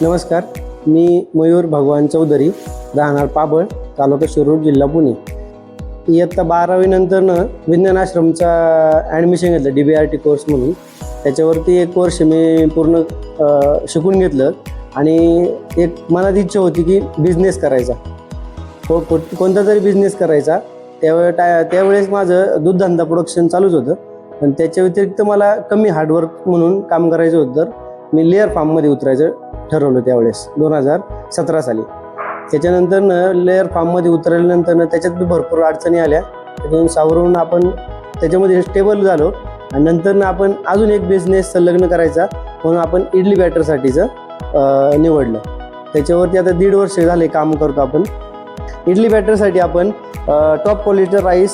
नमस्कार, मी मयूर भगवान चौधरी, राहणार पाबळ, तालुका शिरूर, जिल्हा पुणे. इयत्ता 12वी नंतरनं विज्ञान आश्रमचा ॲडमिशन घेतलं DBRT कोर्स म्हणून. त्याच्यावरती 1 वर्ष मी पूर्ण शिकून घेतलं आणि एक मनात इच्छा होती की बिझनेस करायचा, कोणता तरी बिझनेस करायचा. त्यावेळेस माझं दूधधंदा प्रोडक्शन चालूच होतं. पण त्याच्या व्यतिरिक्त मला कमी हार्डवर्क म्हणून काम करायचं होतं, तर मी लेअर फार्ममध्ये उतरायचं ठरवलं त्यावेळेस 2017 साली. त्याच्यानंतर लेअर फार्ममध्ये उतरल्यानंतर त्याच्यात भरपूर अडचणी आल्या. त्यातून सावरून आपण त्याच्यामध्ये स्टेबल झालो आणि नंतर आपण अजून एक बिझनेस संलग्न करायचा म्हणून आपण इडली बॅटरसाठीचं निवडलं. त्याच्यावरती आता 1.5 वर्ष झाले काम करतो आपण. इडली बॅटरसाठी आपण टॉप क्वालिटी राईस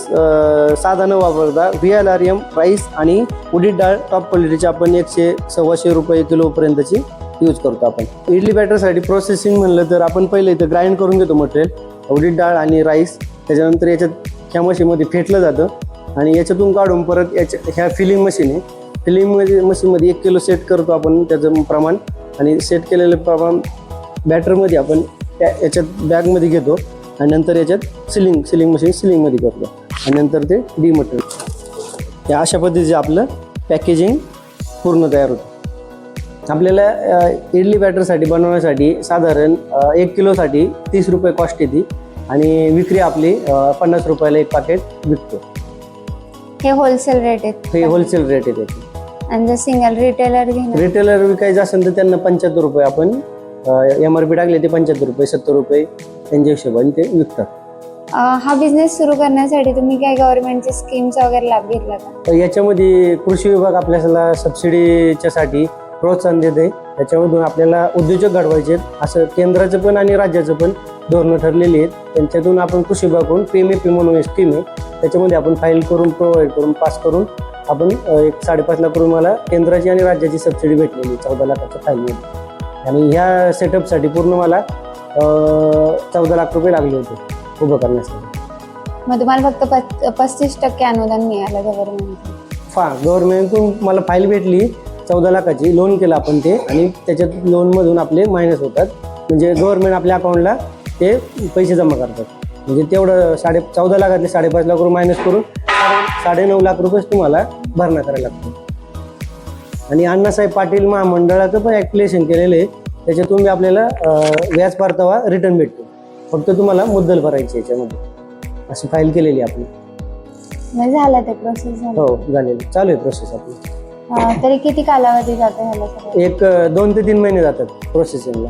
साधा न वापरता VLRM राईस आणि उडीद डाळ टॉप क्वालिटीची आपण 100-125 रुपये किलोपर्यंतची यूज करतो आपण. इडली बॅटरसाठी प्रोसेसिंग म्हणलं तर आपण पहिले इथं ग्राइंड करून घेतो मटेरियल, उडीद डाळ आणि राईस. त्याच्यानंतर याच्यात ह्या मशीनमध्ये फेटलं जातं आणि याच्यातून काढून परत ह्या फिलिंग मशीन आहे. फिलिंग मशीनमध्ये 1 किलो सेट करतो आपण त्याचं प्रमाण, आणि सेट केलेलं प्रमाण बॅटरमध्ये आपण याच्यात बॅगमध्ये घेतो आणि नंतर याच्यात सिलिंग मशीन सिलिंगमध्ये करतो आणि नंतर ते मटेरियल या अशा पद्धतीचं आपलं पॅकेजिंग पूर्ण तयार होतं. आपल्याला इडली बॅटरसाठी बनवण्यासाठी साधारण 1 किलोसाठी 30 रुपये कॉस्ट येते आणि विक्री आपली 50 रुपयाला 1 पाकेट विकतो. हे होलसेल रेट आहेत? हे होलसेल रेट येते. आणि जर सिंगल रिटेलर विकायचं असेल तर त्यांना 75 रुपये आपण MRP टाकले, ते 75 रुपये 70 रुपये त्यांच्या हिशोबाने ते विकतात. हा बिझनेस सुरू करण्यासाठी तुम्ही काय गव्हर्नमेंटचे स्कीम्स वगैरे लाभ घेतला का? तर याच्यामध्ये कृषी विभाग आपल्याला सबसिडीच्यासाठी प्रोत्साहन देते. त्याच्यामधून आपल्याला उद्योजक घडवायचे असं केंद्राचं पण आणि राज्याचं पण धोरणं ठरलेली आहेत. त्यांच्यातून आपण कृषी विभागाकडून PMFP म्हणून एक स्कीम आहे, त्याच्यामध्ये आपण फाईल करून प्रोव्हाइड करून पास करून आपण 5.5 लाख रुपये मला केंद्राची आणि राज्याची सबसिडी भेटलेली 14 लाखाच्या फाईलमध्ये. आणि ह्या सेटअपसाठी पूर्ण मला 14 लाख रुपये लागले होते उभं करण्यासाठी. मग तुम्हाला फक्त 35% अनुदान मिळालं गव्हर्नमेंटकडून मला फाईल भेटली 14 लाखाची. लोन केलं आपण ते आणि त्याच्यात लोनमधून आपले मायनस होतात, म्हणजे गव्हर्नमेंट आपल्या अकाउंटला ते पैसे जमा करतात. म्हणजे तेवढं 14 लाखातले 5.5 लाख रुपये मायनस करून 9.5 लाख रुपये तुम्हाला भरणा करायला लागतो. आणि अण्णासाहेब पाटील महामंडळाचं पण ॲप्लिकेशन केलेलं आहे, त्याच्यातून आपल्याला व्याज परतावा रिटर्न भेटतो. फक्त तुम्हाला मुद्दल भरायची याच्यामध्ये, अशी फाईल केलेली आपली. झालं ते प्रोसेस? हो झालेली, चालू आहे प्रोसेस आपली. तरी किती कालावधी जातो ह्याला? 2 ते 3 महिने जातात प्रोसेसिंगला,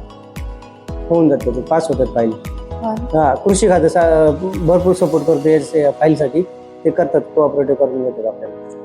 होऊन जातं ते, पास होतात फाईल. कृषी खातं भरपूर सपोर्ट करते फाईलसाठी, ते करतात, कोऑपरेटिव्ह करून घेतात आपल्याला.